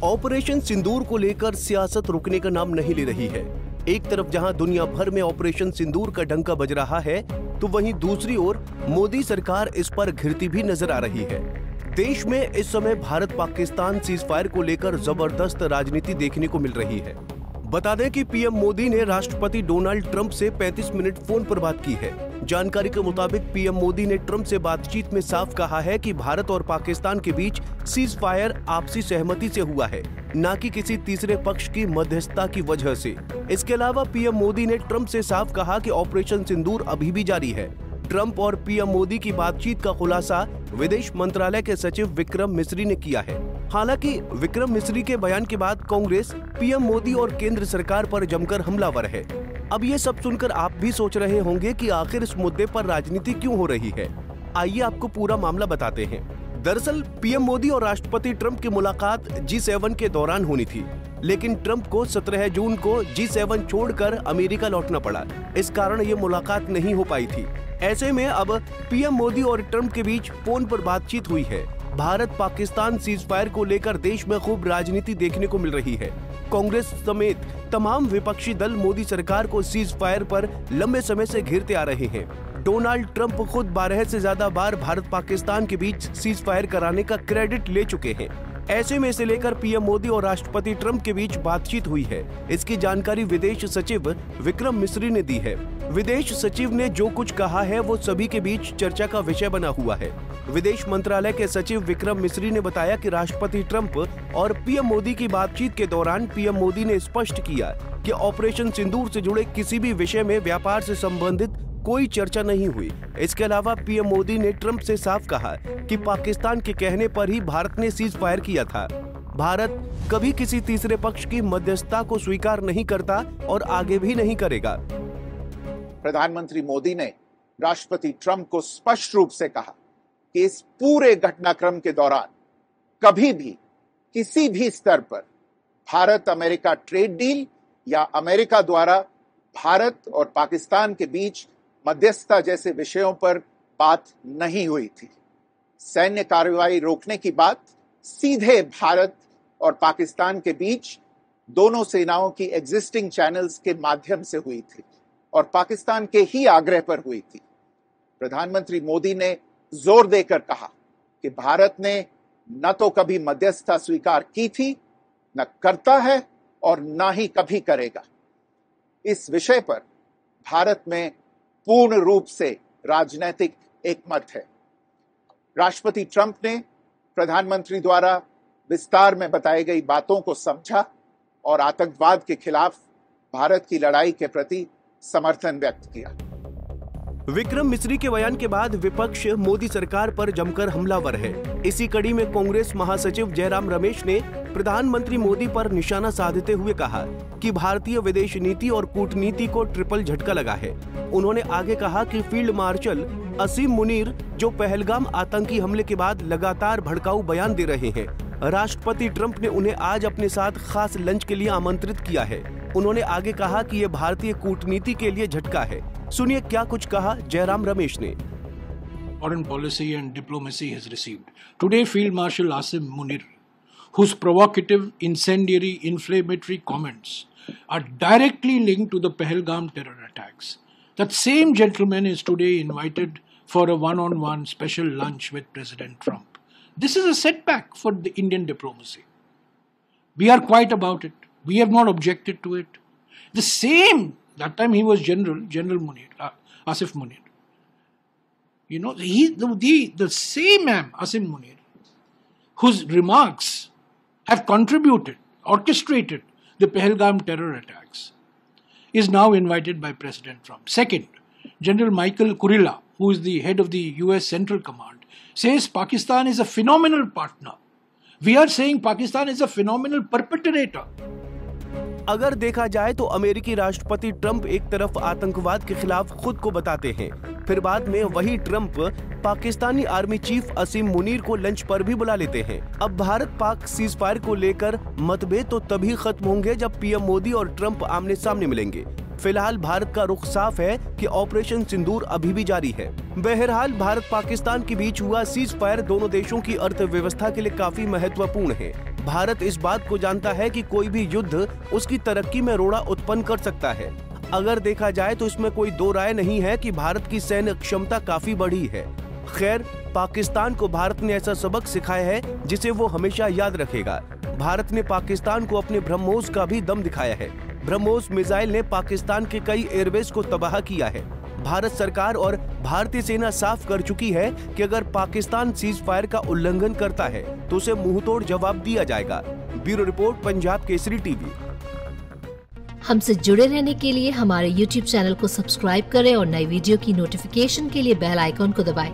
Operation सिंदूर को लेकर सियासत रुकने का नाम नहीं ले रही है। एक तरफ जहां दुनिया भर में ऑपरेशन सिंदूर का डंका बज रहा है, तो वहीं दूसरी ओर मोदी सरकार इस पर घिरती भी नजर आ रही है। देश में इस समय भारत पाकिस्तान सीजफायर को लेकर जबरदस्त राजनीति देखने को मिल रही है। बता दें कि पीएम मोदी ने राष्ट्रपति डोनाल्ड ट्रंप से 35 मिनट फोन पर बात की है। जानकारी के मुताबिक पीएम मोदी ने ट्रंप से बातचीत में साफ कहा है कि भारत और पाकिस्तान के बीच सीज फायर आपसी सहमति से हुआ है, न कि किसी तीसरे पक्ष की मध्यस्थता की वजह से। इसके अलावा पीएम मोदी ने ट्रंप से साफ कहा कि ऑपरेशन सिंदूर अभी भी जारी है। ट्रंप और पीएम मोदी की बातचीत का खुलासा विदेश मंत्रालय के सचिव विक्रम मिस्री ने किया है। हालांकि विक्रम मिस्री के बयान के बाद कांग्रेस पीएम मोदी और केंद्र सरकार पर जमकर हमलावर है। अब ये सब सुनकर आप भी सोच रहे होंगे कि आखिर इस मुद्दे पर राजनीति क्यों हो रही है। आइए आपको पूरा मामला बताते हैं। दरअसल पीएम मोदी और राष्ट्रपति ट्रंप की मुलाकात G7 के दौरान होनी थी, लेकिन ट्रंप को 17 जून को G7 छोड़कर अमेरिका लौटना पड़ा। इस कारण ये मुलाकात नहीं हो पाई थी। ऐसे में अब पीएम मोदी और ट्रंप के बीच फोन पर बातचीत हुई है। भारत पाकिस्तान सीजफायर को लेकर देश में खूब राजनीति देखने को मिल रही है। कांग्रेस समेत तमाम विपक्षी दल मोदी सरकार को सीजफायर पर लंबे समय से घेरते आ रहे हैं। डोनाल्ड ट्रंप खुद 12 से ज्यादा बार भारत पाकिस्तान के बीच सीजफायर कराने का क्रेडिट ले चुके हैं। ऐसे में इसे लेकर पीएम मोदी और राष्ट्रपति ट्रंप के बीच बातचीत हुई है। इसकी जानकारी विदेश सचिव विक्रम मिस्री ने दी है। विदेश सचिव ने जो कुछ कहा है वो सभी के बीच चर्चा का विषय बना हुआ है। विदेश मंत्रालय के सचिव विक्रम मिस्री ने बताया कि राष्ट्रपति ट्रंप और पीएम मोदी की बातचीत के दौरान पीएम मोदी ने स्पष्ट किया कि ऑपरेशन सिंदूर से जुड़े किसी भी विषय में व्यापार से संबंधित कोई चर्चा नहीं हुई। इसके अलावा पीएम मोदी ने ट्रंप से साफ कहा कि पाकिस्तान के कहने पर ही भारत ने सीज फायर किया था। भारत कभी किसी तीसरे पक्ष की मध्यस्थता को स्वीकार नहीं करता और आगे भी नहीं करेगा। प्रधानमंत्री मोदी ने राष्ट्रपति ट्रंप को स्पष्ट रूप से कहा कि इस पूरे घटनाक्रम के दौरान कभी भी किसी भी स्तर पर भारत अमेरिका ट्रेड डील या अमेरिका द्वारा भारत और पाकिस्तान के बीच मध्यस्थता जैसे विषयों पर बात नहीं हुई थी। सैन्य कार्रवाई रोकने की बात सीधे भारत और पाकिस्तान के बीच दोनों सेनाओं की एग्जिस्टिंग चैनल्स के माध्यम से हुई थी और पाकिस्तान के ही आग्रह पर हुई थी। प्रधानमंत्री मोदी ने जोर देकर कहा कि भारत ने न तो कभी मध्यस्थता स्वीकार की थी, न करता है और न ही कभी करेगा। इस विषय पर भारत में पूर्ण रूप से राजनीतिक एकमत है। राष्ट्रपति ट्रंप ने प्रधानमंत्री द्वारा विस्तार में बताई गई बातों को समझा और आतंकवाद के खिलाफ भारत की लड़ाई के प्रति समर्थन व्यक्त किया। विक्रम मिस्री के बयान के बाद विपक्ष मोदी सरकार पर जमकर हमलावर है। इसी कड़ी में कांग्रेस महासचिव जयराम रमेश ने प्रधानमंत्री मोदी पर निशाना साधते हुए कहा कि भारतीय विदेश नीति और कूटनीति को ट्रिपल झटका लगा है। उन्होंने आगे कहा कि फील्ड मार्शल असीम मुनीर जो पहलगाम आतंकी हमले के बाद लगातार भड़काऊ बयान दे रहे हैं, राष्ट्रपति ट्रंप ने उन्हें आज अपने साथ खास लंच के लिए आमंत्रित किया है। उन्होंने आगे कहा कि ये भारतीय कूटनीति के लिए झटका है। सुनिए क्या कुछ कहा जयराम रमेश ने। Foreign policy and diplomacy has received. Today, Field Marshal Asim Munir, whose provocative, incendiary, inflammatory comments are directly linked to the Pahalgam terror attacks. That same gentleman is today invited for a one-on-one special lunch with President Trump. This is a setback for the Indian diplomacy. We are quiet about it. We have not objected to it. The same, that time he was General Munir, Asif Munir. You know, the same Asim Munir, whose remarks have contributed, orchestrated the Pahalgam terror attacks, is now invited by President Trump. Second, General Michael Kurilla, who is the head of the US Central Command, says Pakistan is a phenomenal partner. We are saying Pakistan is a phenomenal perpetrator. अगर देखा जाए तो अमेरिकी राष्ट्रपति Trump एक तरफ आतंकवाद के खिलाफ खुद को बताते हैं, फिर बाद में वही ट्रंप पाकिस्तानी आर्मी चीफ असीम मुनीर को लंच पर भी बुला लेते हैं। अब भारत पाक सीज फायर को लेकर मतभेद तो तभी खत्म होंगे जब पीएम मोदी और ट्रंप आमने सामने मिलेंगे। फिलहाल भारत का रुख साफ है कि ऑपरेशन सिंदूर अभी भी जारी है। बहरहाल भारत पाकिस्तान के बीच हुआ सीज फायर दोनों देशों की अर्थव्यवस्था के लिए काफी महत्वपूर्ण है। भारत इस बात को जानता है कि कोई भी युद्ध उसकी तरक्की में रोड़ा उत्पन्न कर सकता है। अगर देखा जाए तो इसमें कोई दो राय नहीं है कि भारत की सैन्य क्षमता काफी बढ़ी है। खैर, पाकिस्तान को भारत ने ऐसा सबक सिखाया है जिसे वो हमेशा याद रखेगा। भारत ने पाकिस्तान को अपने ब्रह्मोस का भी दम दिखाया है। ब्रह्मोस मिसाइल ने पाकिस्तान के कई एयरबेस को तबाह किया है। भारत सरकार और भारतीय सेना साफ कर चुकी है कि अगर पाकिस्तान सीज फायर का उल्लंघन करता है तो उसे मुंहतोड़ जवाब दिया जाएगा। Bureau report, Punjab Kesari TV. हमसे जुड़े रहने के लिए हमारे YouTube चैनल को सब्सक्राइब करें और नई वीडियो की नोटिफिकेशन के लिए बेल आइकॉन को दबाएं।